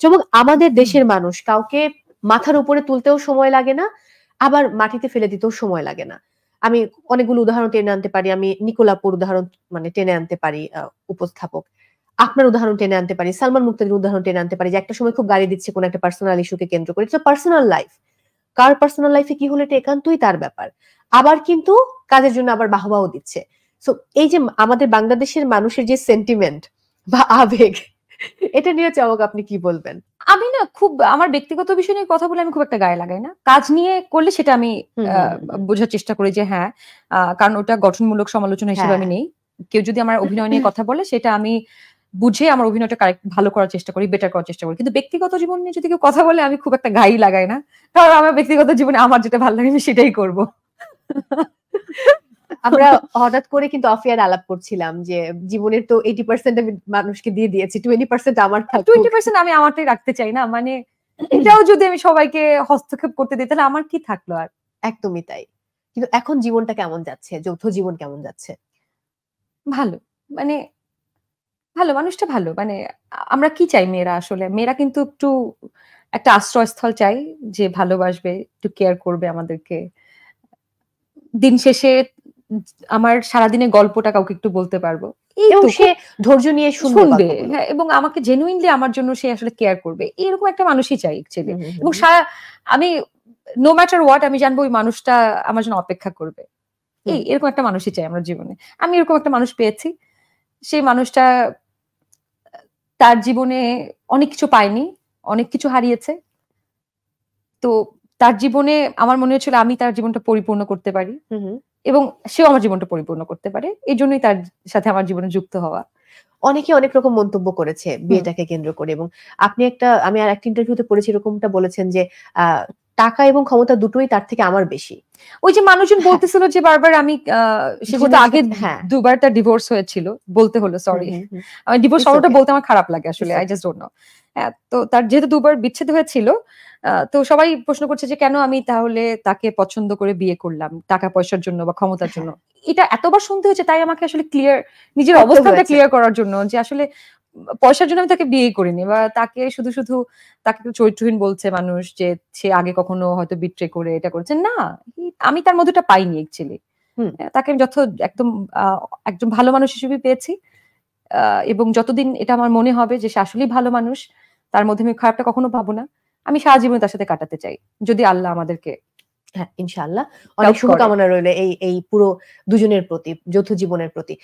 এবং আমাদের দেশের মানুষ কাউকে মাথার উপরে তুলতেও সময় লাগে না, আবার মাটিতে ফেলে দিতেও সময় লাগে না। আমি অনেকগুলো উদাহরণ টেনে আনতে পারি। আমি নিকোলাপুর উদাহরণ মানে টেনে আনতে পারি, উপস্থাপক। আপনার উদাহরণ টেনে আনতে পারি, সালমান মুক্তাদির উদাহরণ টেনে আনতে পারি, যে একটা সময় খুব গালি দিচ্ছে কোন একটা পার্সোনাল ইস্যুকে কেন্দ্র করে। It's personal life, car personal লাইফে কি হলে এটা একান্তই তার ব্যাপার। আবার কিন্তু কাজের জন্য আবার বাহবাও দিচ্ছে। সো এই যে আমাদের বাংলাদেশের মানুষের যে সেন্টিমেন্ট বা আবেগ, এটা নিয়ে চমক আপনি কি বলবেন? আমি না খুব আমার ব্যক্তিগত বিষয় নিয়ে কথা বলে আমি খুব একটা গায়ে লাগাই না। কাজ নিয়ে করলে সেটা আমি বোঝার চেষ্টা করি যে হ্যাঁ, কারণ ওটা গঠনমূলক সমালোচনা হিসেবে আমি নেই। কেউ যদি আমার অভিনয় নিয়ে কথা বলে সেটা আমি বুঝে আমার অভিনয়টা কারেক্ট ভালো করার চেষ্টা করি, বেটার করার চেষ্টা করি। কিন্তু ব্যক্তিগত জীবন নিয়ে যদি কেউ কথা বলে আমি খুব একটা গায়ে লাগাই না। কারণ আমার ব্যক্তিগত জীবনে আমার যেটা ভালো লাগে আমি সেটাই করব। আমরা হঠাৎ করে কিন্তু অফ এয়ার আলাপ করছিলাম যে জীবনের তো 80% আমি মানুষকে দিয়ে দিয়েছি, 20% আমার থাকুক। 20% আমি আমারটাই রাখতে চাই না। মানে এটাও যদি আমি সবাইকে হস্তক্ষেপ করতে দিই তাহলে আমার কি থাকলো আর? একদমই তাই। কিন্তু এখন জীবনটা কেমন যাচ্ছে? যৌথ জীবন কেমন যাচ্ছে? ভালো। মানে ভালো, মানুষটা ভালো। মানে আমরা কি চাই মেয়েরা আসলে? মেয়েরা কিন্তু একটু একটা আশ্রয়স্থল চাই, যে ভালোবাসবে, একটু কেয়ার করবে আমাদেরকে। দিন শেষে আমার সারাদিনের গল্পটা কাউকে একটু বলতে পারবো। এবং সে ধৈর্য নিয়ে শুনবে। হ্যাঁ, এবং আমাকে জেনুইনলি আমার জন্য সে আসলে কেয়ার করবে। এরকম একটা মানুষই চাই অ্যাকচুয়ালি। এবং আমি নো ম্যাটার হোয়াট আমি জানবো ওই মানুষটা আমার জন্য অপেক্ষা করবে। এরকম একটা মানুষই চাই আমার জীবনে। আমি এরকম একটা মানুষ পেয়েছি। সেই মানুষটা তার জীবনে অনেক কিছু পায়নি, অনেক কিছু হারিয়েছে। তো তার জীবনে আমার মনে হচ্ছিল আমি তার জীবনটা পরিপূর্ণ করতে পারি এবং সেও আমার জীবনটা পরিপূর্ণ করতে পারে। এজন্যই তার সাথে আমার জীবনে যুক্ত হওয়া। অনেকে অনেক রকম মন্তব্য করেছে বিয়েটাকে কেন্দ্র করে, এবং আমি আর একটা ইন্টারভিউতে পড়েছি এরকমটা বলেছেন যে টাকা এবং ক্ষমতা দুটোই তার থেকে আমার বেশি। ওই যে মানুষজন বলতেছিল যে বারবার আমি সেটা আগে দুবার তার ডিভোর্স হয়েছিল, বলতে হলো সরি। আমি ডিভোর্স শব্দটা বলতে আমার খারাপ লাগে আসলে, আই জাস্ট ডোন্ট নো। তো তার যেহেতু দুবার বিচ্ছেদ হয়েছিল, তো সবাই প্রশ্ন করছে যে কেন আমি তাহলে তাকে পছন্দ করে বিয়ে করলাম, টাকা পয়সার জন্য বা ক্ষমতার জন্য। এটা এতবার শুনতে হয়েছে, তাই আমাকে আসলে নিজের অবস্থানটা ক্লিয়ার করার জন্য, যে আসলে পয়সার জন্য আমি তাকে বিয়ে করিনি, বা তাকে শুধু তাকে চরিত্রহীন বলছে মানুষ, যে সে আগে কখনো হয়তো বিট্রে করে এটা করেছে না। আমি তার মধ্যেটা পাইনি অ্যাকচুয়ালি। তাকে আমি একদম ভালো মানুষ হিসেবে পেয়েছি, এবং যতদিন এটা আমার মনে হবে যে সে আসলেই ভালো মানুষ, তার মধ্যে আমি খারাপটা কখনো পাবো না, আমি সারা জীবন তার সাথে কাটাতে চাই, যদি আল্লাহ আমাদেরকে। হ্যাঁ, ইনশাআল্লাহ। অনেক শুভকামনা রইল এই পুরো দুজনের প্রতি, যৌথ জীবনের প্রতি।